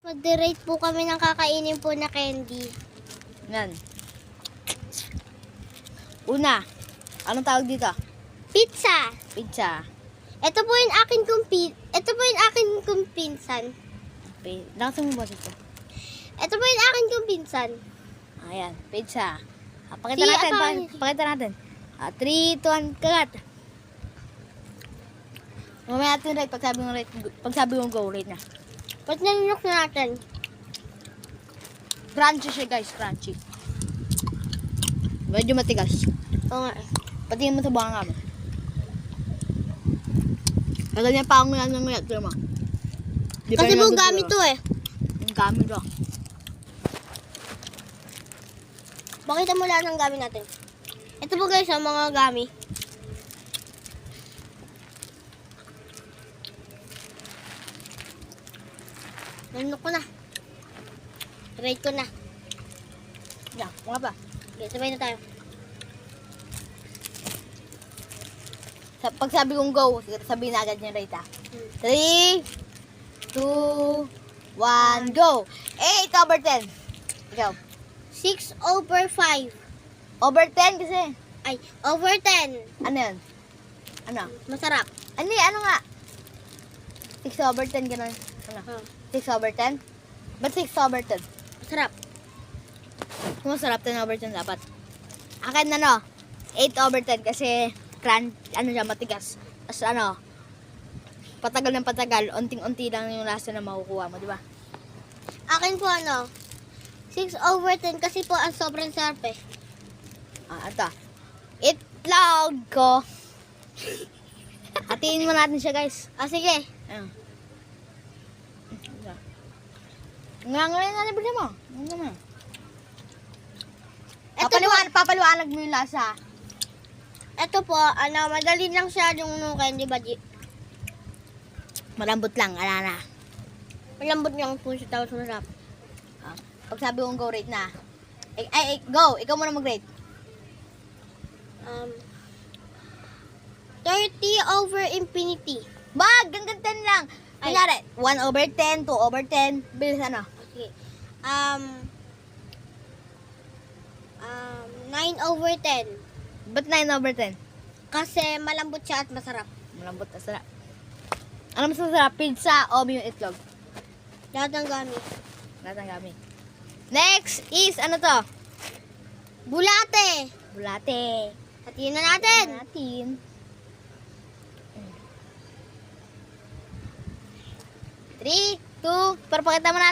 Mag-rate po kami ng kakainin po na candy. Yan. Una, anong tawag dito? Pizza. Pizza. Ito po yung akin kong pinsan. Lakasan mo ba dito? Ito po yung akin kong pinsan. Ayan, pizza. Pakita Si natin, Atty. pakita natin. 3, 2, 1, kagat. Mamaya natin rate, pag sabi mong go, rate na. Ba't nanunok na natin? Crunchy siya guys, crunchy. Medyo matigas. Oo nga. Patingin mo sa banga mo. Tagal niya pa akong ng nguyat, mo. Kasi po gamit to eh. Ang gamit to. Pakita mo lahat ng gamit natin. Ito po guys, ang mga gamit. Nanunok ko na. Rate ko na. Yan, mga ba? Okay, sabay na tayo. Pag sabi kong go, sabihin na agad yung rate ah. 3, 2, 1, go! 8/10. Ikaw. 6/5. Over 10 kasi. Ay, over 10. Ano yan? Ano? Masarap. Ano nga? 6/10 ganun. Ano? 6/10? Ba't 6/10? Masarap. Kung masarap, 10/10 dapat. Akin na no, 8/10 kasi ano siya, matigas. Tapos ano, patagal ng patagal, unting-unti lang yung lasa na makukuha mo, di ba? Akin po 6/10 kasi po ang sobrang sarap eh. Ito. Itlog ko. Hatiin mo natin siya, guys. Sige. Ayun. Ngayon na libre mo. Ano naman? Papaliwanag mo yung lasa. Ito po, madali lang siya yung nukin, di ba? Malambot lang, ala na. Malambot lang po siya, tapos masarap. Pag sabi kong go, rate na. Go! Ikaw muna mag-rate. 30/infinity. Bag! Hanggang 10 lang. Kunyari, 1/10, 2/10. Bilis ano? Okay. 9/10. Ba't 9/10? Kasi malambot siya at masarap. Malambot na sarap. Ano mas masarap? Pizza o yung itlog? Lahat ng gamit. Lahat ng gamit. Next is, ano to? Bulate. Bulate. Hatiin na natin. Natin. 3, 2, para pakita mo natin.